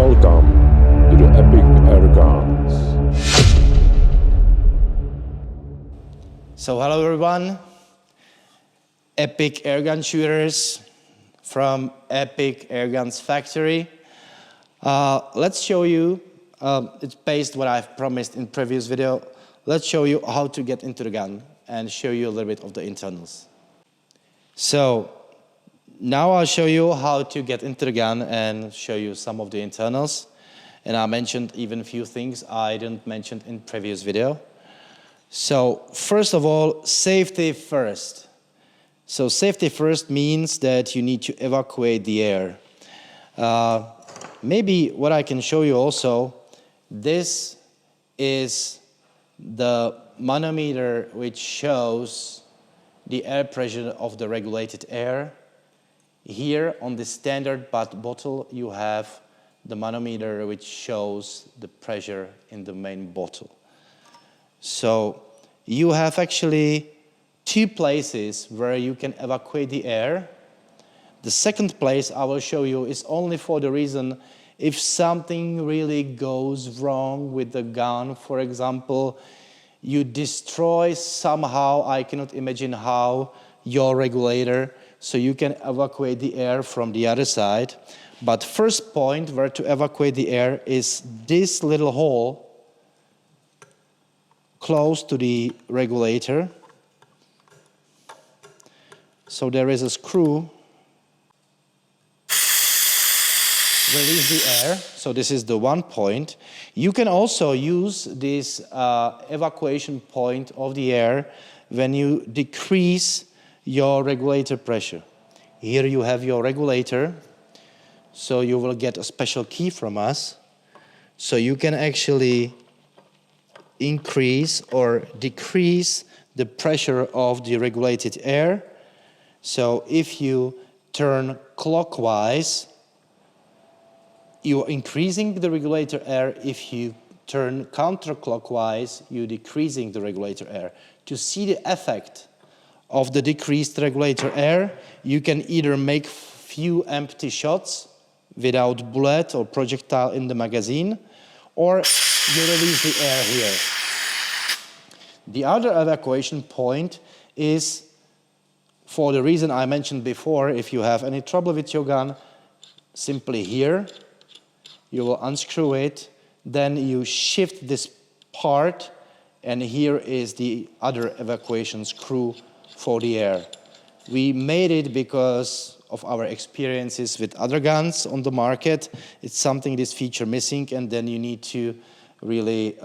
Welcome to the Epic Airguns. So hello everyone, Epic Airgun shooters from Epic Airguns factory. Let's show you, it's based what I've promised in previous video. Let's show you how to get into the gun and show you a little bit of the internals. So now I'll show you how to get into the gun and show you some of the internals. And I mentioned even a few things I didn't mention in previous video. So first of all, safety first. So safety first means that you need to evacuate the air. Maybe what I can show you also, this is the manometer which shows the air pressure of the regulated air. Here on the standard bottle you have the manometer which shows the pressure in the main bottle. So you have actually two places where you can evacuate the air. The second place I will show you is only for the reason if something really goes wrong with the gun. For example, you destroy somehow, I cannot imagine how, your regulator, so you can evacuate the air from the other side. But first point where to evacuate the air is this little hole close to the regulator. So there is a screw. Release the air. So this is the one point. You can also use this evacuation point of the air when you decrease your regulator pressure. Here you have your regulator. So you will get a special key from us. So you can actually increase or decrease the pressure of the regulated air. So if you turn clockwise, you're increasing the regulator air. If you turn counterclockwise, you're decreasing the regulator air. To see the effect of the decreased regulator air, you can either make few empty shots without bullet or projectile in the magazine, or you release the air here. The other evacuation point is, for the reason I mentioned before, if you have any trouble with your gun, simply here, you will unscrew it, then you shift this part, and here is the other evacuation screw for the air. We made it because of our experiences with other guns on the market. It's something, this feature missing, and then you need to really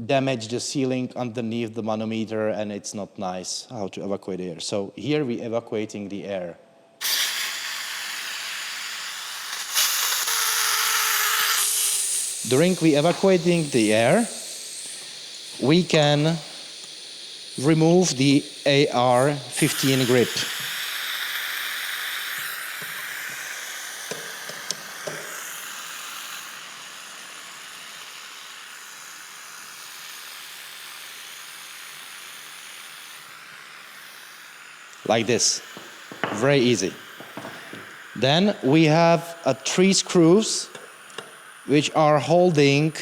damage the sealing underneath the manometer, and it's not nice how to evacuate the air. So here we're evacuating the air. During we evacuating the air, we can remove the AR-15 grip. Like this, very easy. Then we have 3 screws which are holding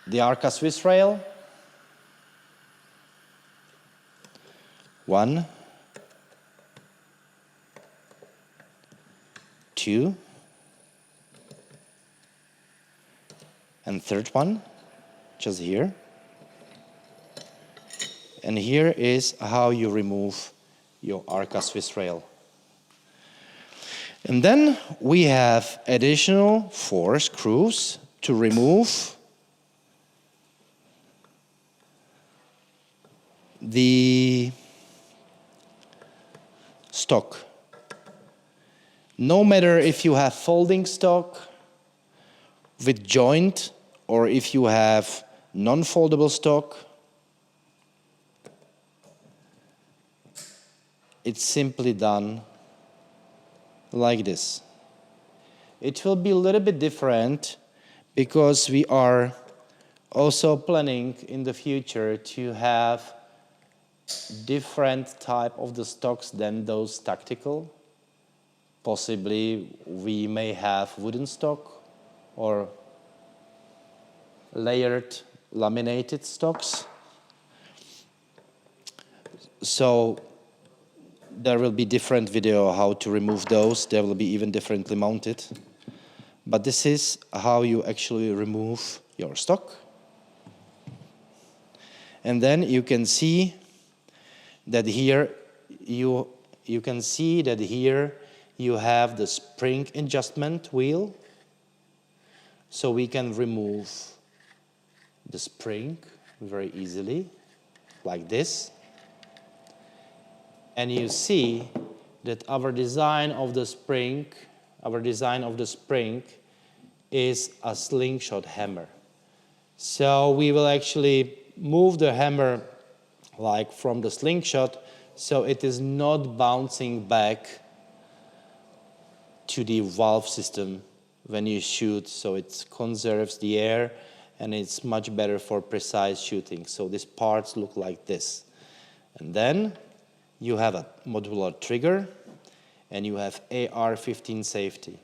the ArcaSwiss rail. 1, 2, and third one, just here. And here is how you remove your ArcaSwiss rail. And then we have additional 4 screws to remove the stock. No matter if you have folding stock with joint or if you have non-foldable stock, it's simply done like this. It will be a little bit different because we are also planning in the future to have different type of the stocks than those tactical. Possibly we may have wooden stock or layered laminated stocks. So there will be different video how to remove those. They will be even differently mounted. But this is how you actually remove your stock. And then you can see that here you can see that here you have the spring adjustment wheel. So we can remove the spring very easily, like this. And you see that our design of the spring is a slingshot hammer. So we will actually move the hammer like from the slingshot, so it is not bouncing back to the valve system when you shoot, so it conserves the air and it's much better for precise shooting. So these parts look like this. And then you have a modular trigger and you have AR-15 safety.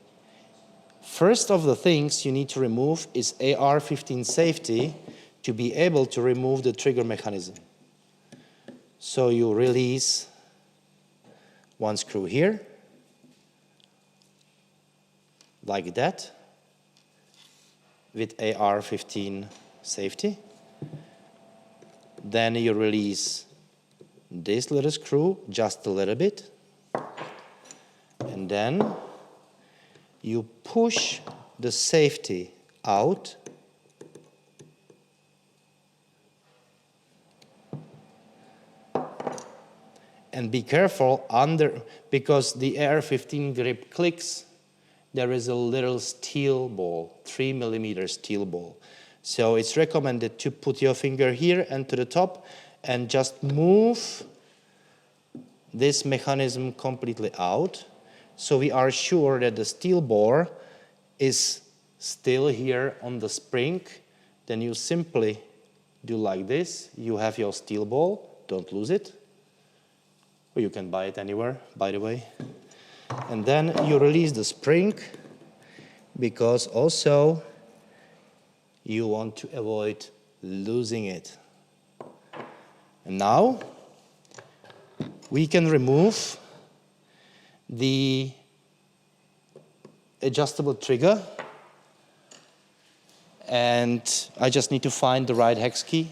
First of the things you need to remove is AR-15 safety to be able to remove the trigger mechanism. So you release one screw here, like that, with AR-15 safety. Then you release this little screw just a little bit, and then you push the safety out, and be careful because the AR-15 grip clicks. There is a little steel ball, 3 millimeter steel ball. So it's recommended to put your finger here and to the top and just move this mechanism completely out. So we are sure that the steel bore is still here on the spring. Then you simply do like this. You have your steel ball, don't lose it. Or you can buy it anywhere, by the way. And then you release the spring, because also you want to avoid losing it. And now we can remove the adjustable trigger, and I just need to find the right hex key.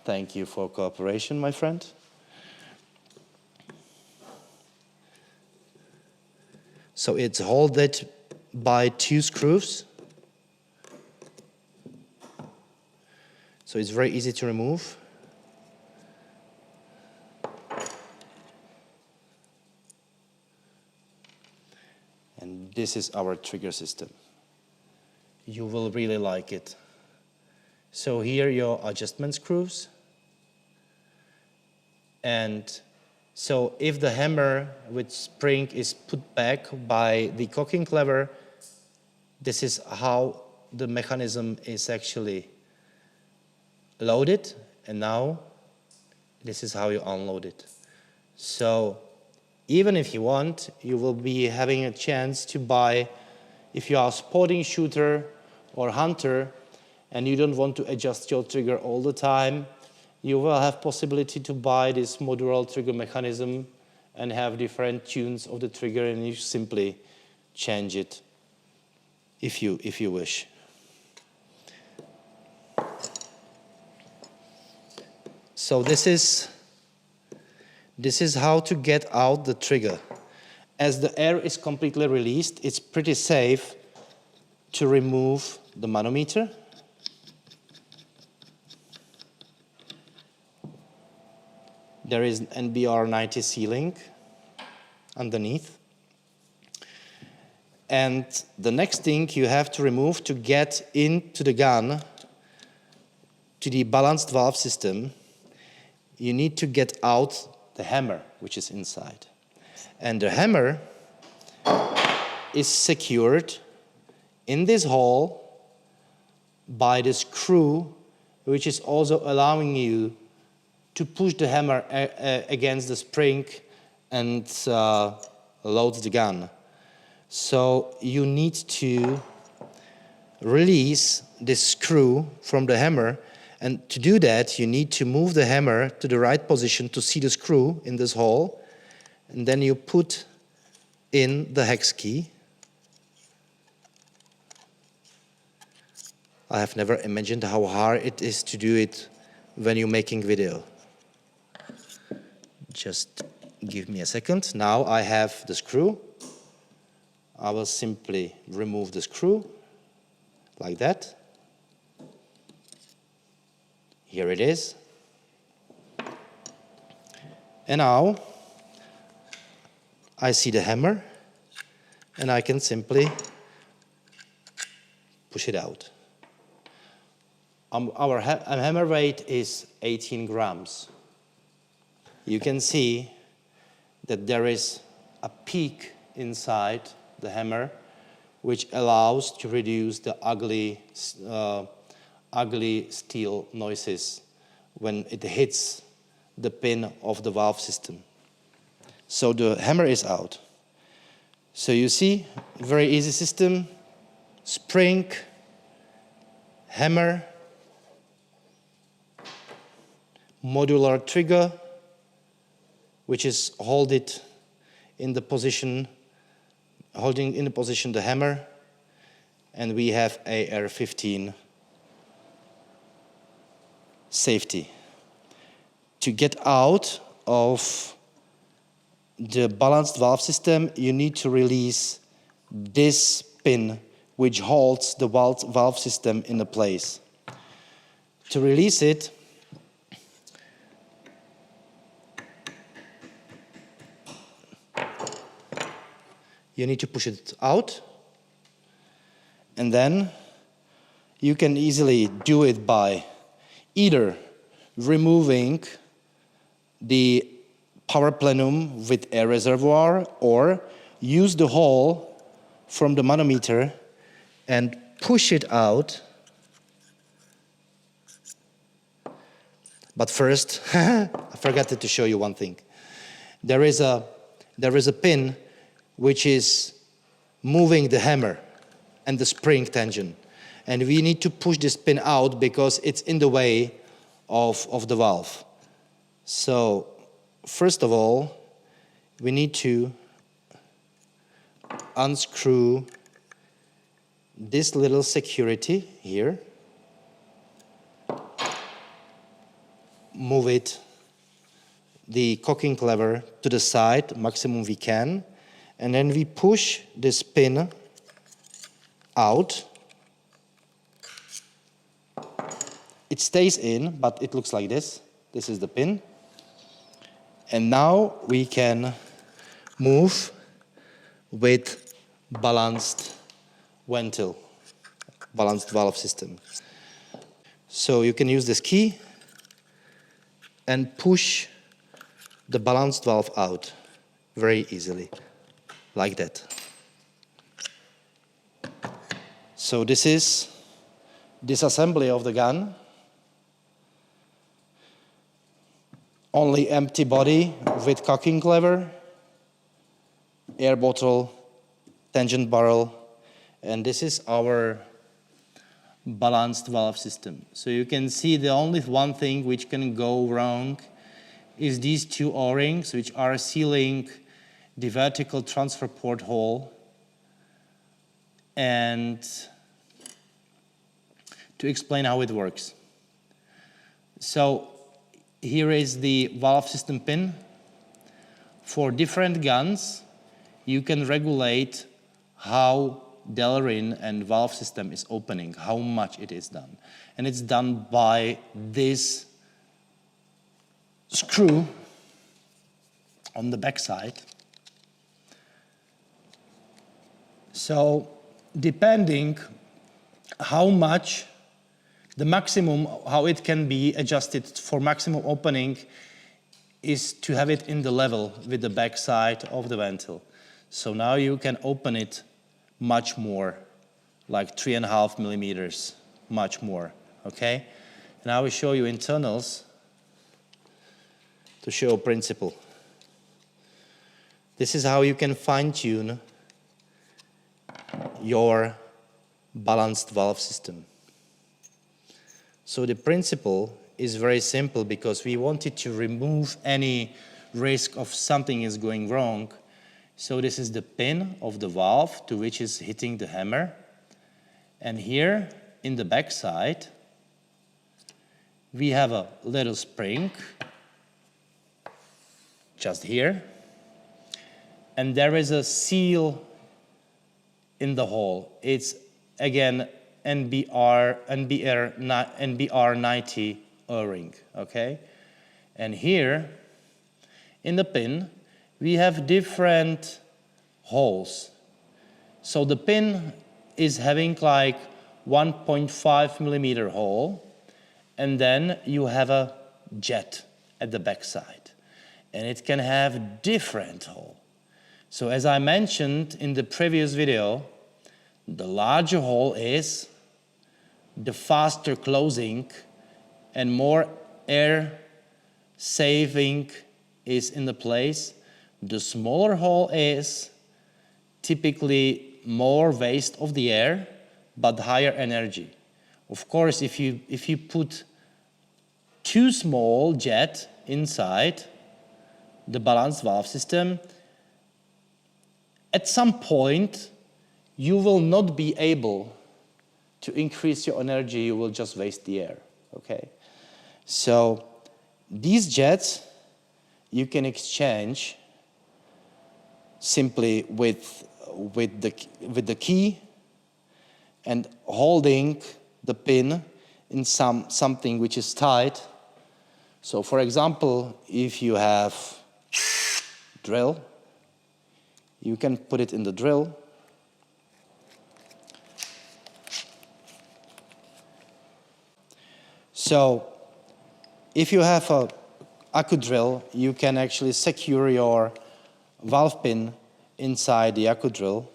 Thank you for cooperation, my friend. So it's held by 2 screws. So it's very easy to remove. And this is our trigger system. You will really like it. So here are your adjustment screws. And so if the hammer with spring is put back by the cocking lever, this is how the mechanism is actually loaded, and now this is how you unload it. So even if you want, you will be having a chance to buy, if you are a sporting shooter or hunter and you don't want to adjust your trigger all the time, you will have possibility to buy this modular trigger mechanism and have different tunes of the trigger, and you simply change it if you wish. So this is how to get out the trigger. As the air is completely released, it's pretty safe to remove the manometer. There is an NBR 90 sealing underneath. And the next thing you have to remove to get into the gun, to the balanced valve system, you need to get out the hammer, which is inside. And the hammer is secured in this hole by the screw, which is also allowing you to push the hammer against the spring and load the gun. So you need to release this screw from the hammer, and to do that you need to move the hammer to the right position to see the screw in this hole, and then you put in the hex key. I have never imagined how hard it is to do it when you're making video. Just give me a second. Now I have the screw. I will simply remove the screw like that. Here it is. And now I see the hammer and I can simply push it out. Our hammer weight is 18 grams. You can see that there is a peak inside the hammer which allows to reduce the ugly steel noises when it hits the pin of the valve system. So the hammer is out. So you see, very easy system, spring, hammer, modular trigger, which is holding in the position the hammer, and we have AR15 safety. To get out of the balanced valve system, you need to release this pin which holds the valve system in place. To release it, you need to push it out, and then you can easily do it by either removing the power plenum with air reservoir, or use the hole from the manometer and push it out. But first, I forgot to show you one thing. There is a pin which is moving the hammer and the spring tension. And we need to push this pin out because it's in the way of the valve. So, first of all, we need to unscrew this little security here. Move the cocking lever to the side, maximum we can. And then we push this pin out. It stays in, but it looks like this. This is the pin. And now we can move with balanced ventil, balanced valve system. So you can use this key and push the balanced valve out very easily, like that. So this is disassembly of the gun. Only empty body with cocking lever, air bottle, tangent barrel, and this is our balanced valve system. So you can see the only one thing which can go wrong is these two O-rings which are sealing the vertical transfer port hole. And to explain how it works. So here is the valve system pin. For different guns, you can regulate how Delrin and valve system is opening, how much it is done. And it's done by this screw on the back side. So depending how much, the maximum, how it can be adjusted for maximum opening is to have it in the level with the back side of the ventil. So now you can open it much more, like 3.5 millimeters, much more, okay? And I will show you internals to show principle. This is how you can fine-tune your balanced valve system. So the principle is very simple because we wanted to remove any risk of something is going wrong. So this is the pin of the valve to which is hitting the hammer. And here in the back side, we have a little spring, just here. And there is a seal in the hole. It's, again, NBR90 O-ring, okay? And here, in the pin, we have different holes. So the pin is having like 1.5 millimeter hole, and then you have a jet at the back side. And it can have different hole. So as I mentioned in the previous video, the larger hole is the faster closing and more air saving is in the place. The smaller hole is typically more waste of the air, but higher energy. Of course, if you put too small jet inside the balanced valve system, at some point, you will not be able to increase your energy, you will just waste the air, okay? So these jets you can exchange simply with the key and holding the pin in something which is tight. So for example, if you have drill, you can put it in the drill. So if you have a Accu drill, you can actually secure your valve pin inside the Accu drill,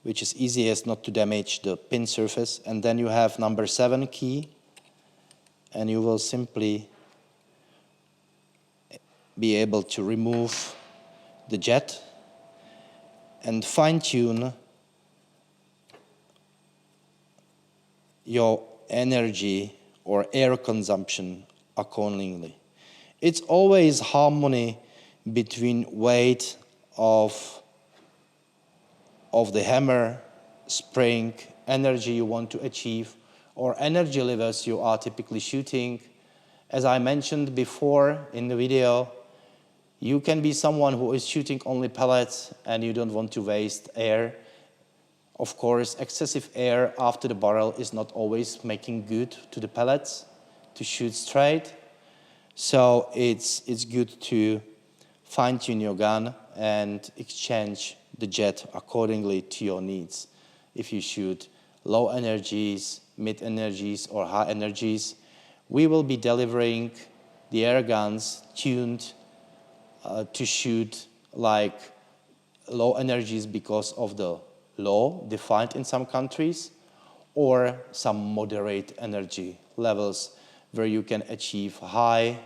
which is easiest not to damage the pin surface. And then you have number 7 key, and you will simply be able to remove the jet and fine-tune your energy or air consumption accordingly. It's always harmony between weight of the hammer, spring, energy you want to achieve, or energy levels you are typically shooting. As I mentioned before in the video, you can be someone who is shooting only pellets and you don't want to waste air. Of course, excessive air after the barrel is not always making good to the pellets to shoot straight. So it's good to fine-tune your gun and exchange the jet accordingly to your needs. If you shoot low energies, mid energies, or high energies, we will be delivering the air guns tuned to shoot like low energies because of the law defined in some countries, or some moderate energy levels where you can achieve high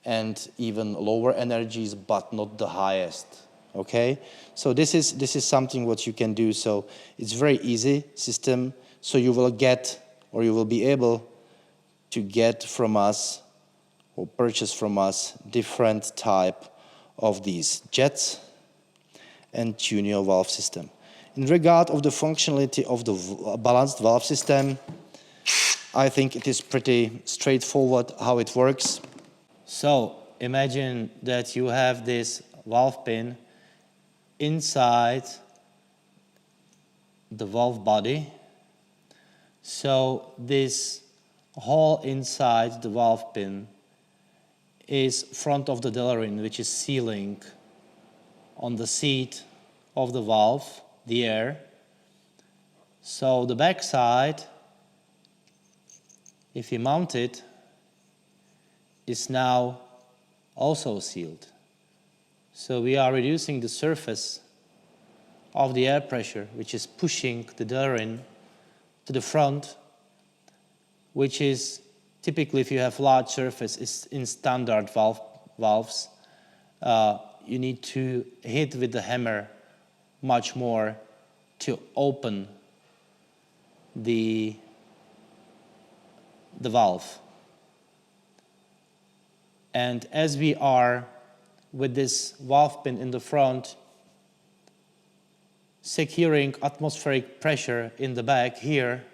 and even lower energies, but not the highest, okay? So this is something what you can do. So it's very easy system. So you will get, or you will be able to get from us or purchase from us different type of these jets and tune your valve system. In regard of the functionality of the balanced valve system, I think it is pretty straightforward how it works. So imagine that you have this valve pin inside the valve body. So this hole inside the valve pin is front of the delrin, which is sealing on the seat of the valve, the air. So the back side, if you mount it, is now also sealed. So we are reducing the surface of the air pressure, which is pushing the delrin to the front, which is typically, if you have large surface, is in standard valves, you need to hit with the hammer much more to open the valve. And as we are with this valve pin in the front, securing atmospheric pressure in the back here,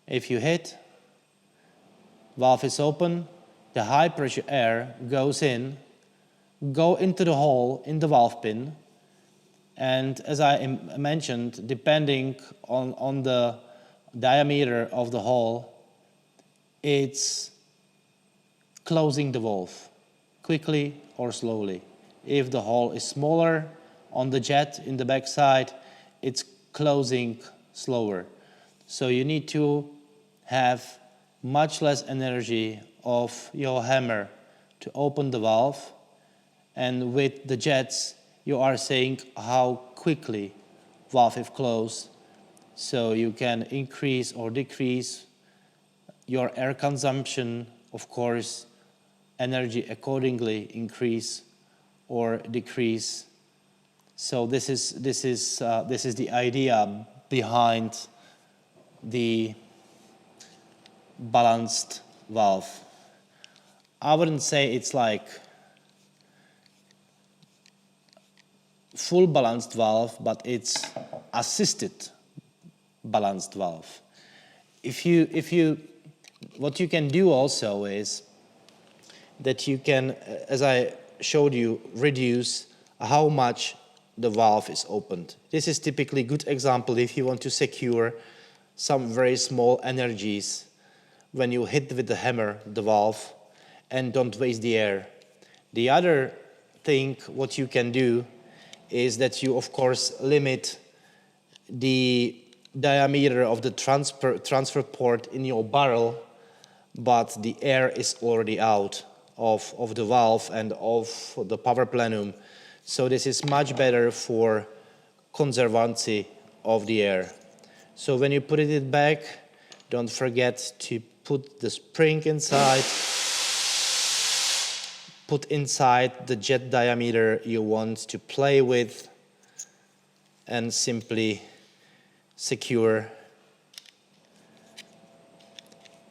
if you hit, valve is open, the high pressure air goes in, go into the hole in the valve pin, and as I mentioned, depending on the diameter of the hole, it's closing the valve quickly or slowly. If the hole is smaller on the jet in the backside, it's closing slower. So you need to have much less energy of your hammer to open the valve, and with the jets you are saying how quickly valve is closed, so you can increase or decrease your air consumption, of course, energy accordingly increase or decrease. So this is the idea behind the balanced valve. I wouldn't say it's like full balanced valve, but it's assisted balanced valve. What you can do also is that you can, as I showed you, reduce how much the valve is opened. This is typically a good example if you want to secure some very small energies when you hit with the hammer the valve and don't waste the air. The other thing what you can do is that you of course limit the diameter of the transfer port in your barrel, but the air is already out of the valve and of the power plenum. So this is much better for conservancy of the air. So when you put it back, don't forget to put the spring inside, put inside the jet diameter you want to play with, and simply secure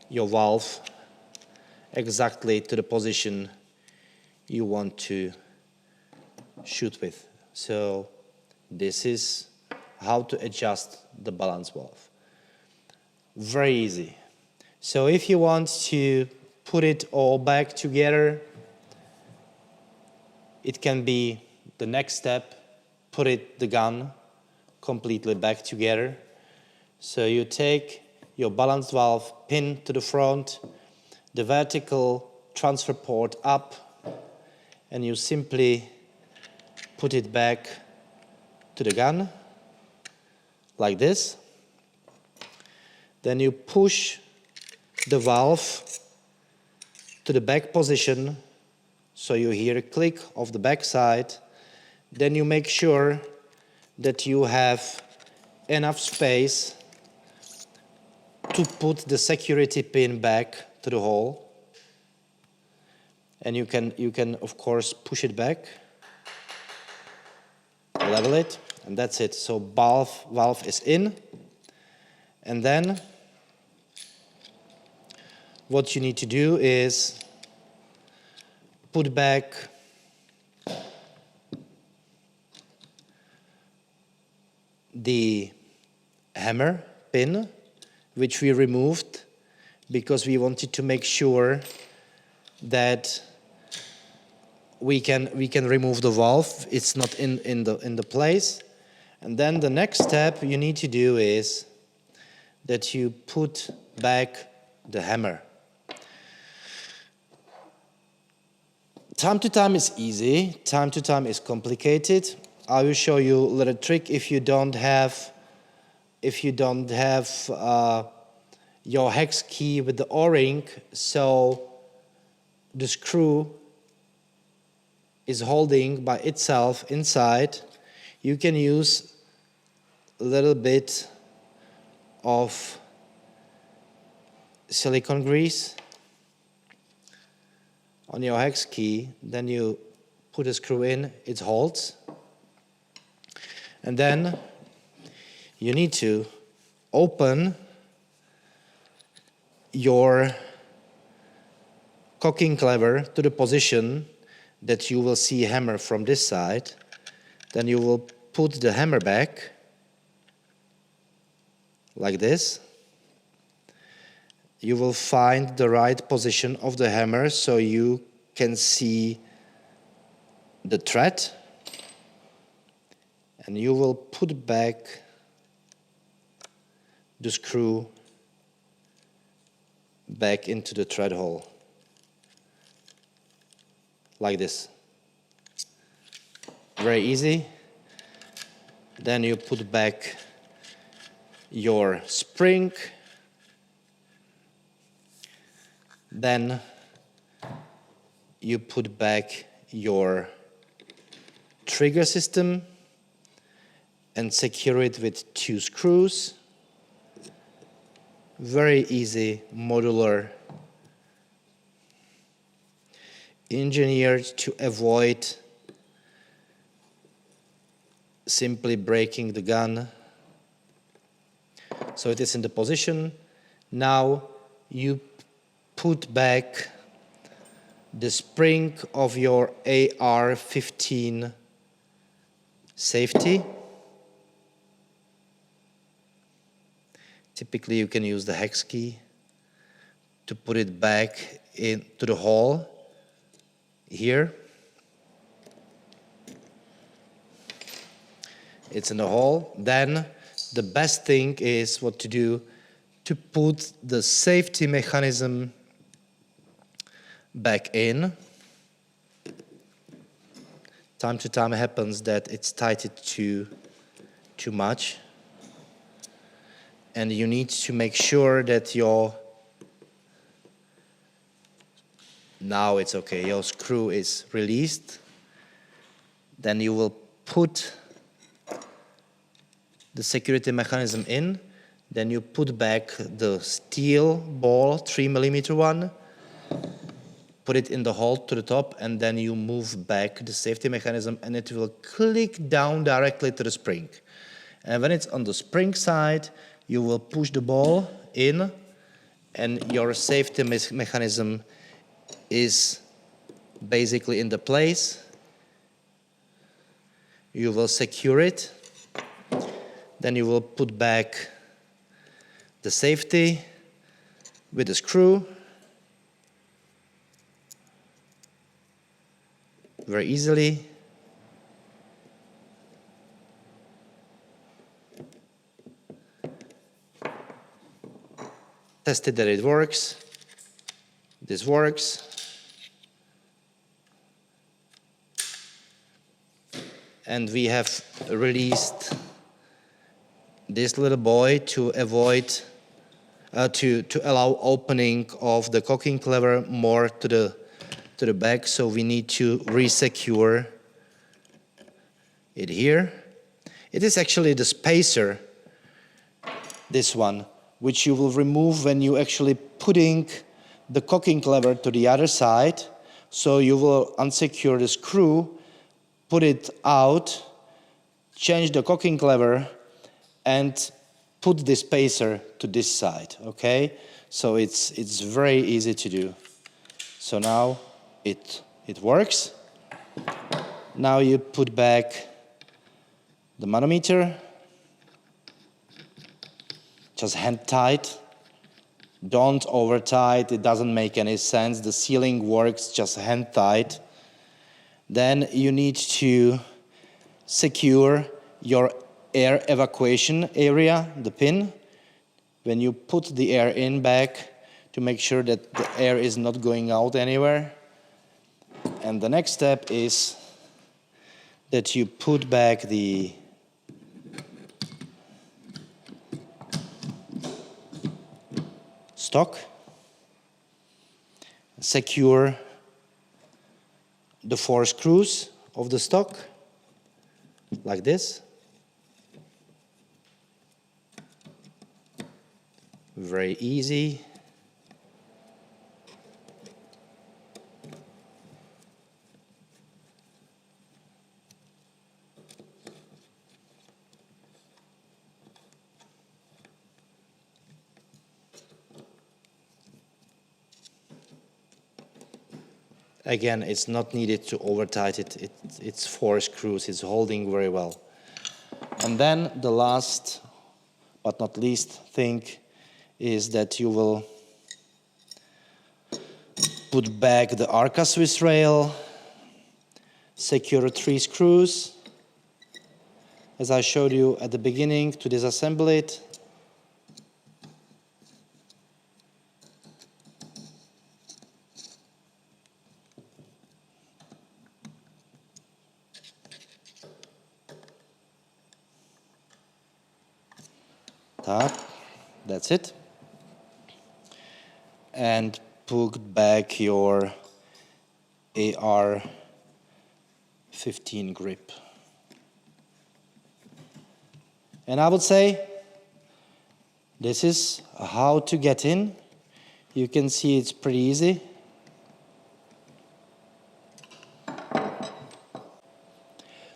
your valve exactly to the position you want to shoot with. So this is how to adjust the balance valve. Very easy. So if you want to put it all back together, it can be the next step, put the gun completely back together. So you take your balance valve pin to the front, the vertical transfer port up, and you simply put it back to the gun like this. Then you push the valve to the back position, so you hear a click of the back side. Then you make sure that you have enough space to put the security pin back to the hole. And you can of course push it back, level it, and that's it. So valve is in. And then what you need to do is put back the hammer pin, which we removed because we wanted to make sure that we can remove the valve. It's not in the place. And then the next step you need to do is that you put back the hammer. Time to time is easy, time to time is complicated. I will show you a little trick if you don't have your hex key with the O-ring, so the screw is holding by itself inside. You can use a little bit of silicone grease on your hex key, then you put a screw in, it holds. And then you need to open your cocking lever to the position that you will see a hammer from this side. Then you will put the hammer back like this. You will find the right position of the hammer so you can see the thread, and you will put back the screw back into the thread hole like this. Very easy. Then you put back your spring. Then you put back your trigger system and secure it with 2 screws. Very easy, modular, engineered to avoid simply breaking the gun. So it is in the position. Now you put back the spring of your AR-15 safety. Typically you can use the hex key to put it back into the hole here. It's in the hole. Then the best thing is what to do to put the safety mechanism back in. Time to time it happens that it's tightened too much, and you need to make sure that now it's okay, your screw is released. Then you will put the security mechanism in. Then you put back the steel ball, 3mm one, put it in the hole to the top, and then you move back the safety mechanism and it will click down directly to the spring. And when it's on the spring side, you will push the ball in and your safety mechanism is basically in the place. You will secure it. Then you will put back the safety with the screw. Very easily. Tested that it works. This works. And we have released this little boy to avoid, to allow opening of the cocking lever more to the back. So we need to resecure it here. It is actually the spacer, this one, which you will remove when you actually putting the cocking lever to the other side. So you will unsecure the screw, put it out, change the cocking lever, and put the spacer to this side, okay? So it's very easy to do. So now it works. Now you put back the manometer, just hand tight. Don't over tight, it doesn't make any sense. The sealing works just hand tight. Then you need to secure your air evacuation area, the pin. When you put the air in back, to make sure that the air is not going out anywhere. And the next step is that you put back the stock, secure the 4 screws of the stock like this. Very easy. Again, it's not needed to over-tight it. It's 4 screws. It's holding very well. And then the last but not least thing is that you will put back the ArcaSwiss rail, secure 3 screws, as I showed you at the beginning, to disassemble it. Tap, that's it. And put back your AR-15 grip. And I would say this is how to get in. You can see it's pretty easy.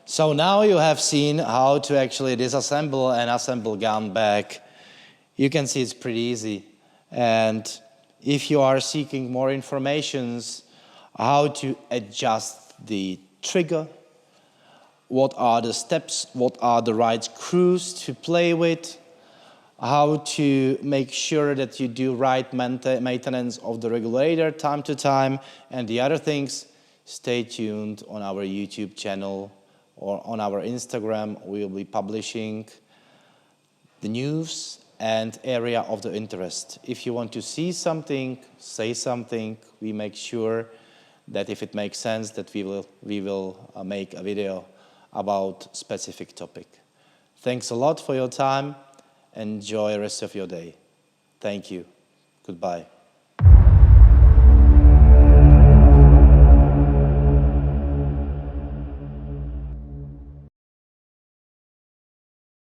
So now you have seen how to actually disassemble and assemble gun back. You can see it's pretty easy. And if you are seeking more information, how to adjust the trigger, what are the steps, what are the right screws to play with, how to make sure that you do right maintenance of the regulator time to time, and the other things, stay tuned on our YouTube channel or on our Instagram. We'll be publishing the news and area of the interest. If you want to see something, say something. We make sure that if it makes sense, that we will make a video about specific topic. Thanks a lot for your time. Enjoy the rest of your day. Thank you. Goodbye.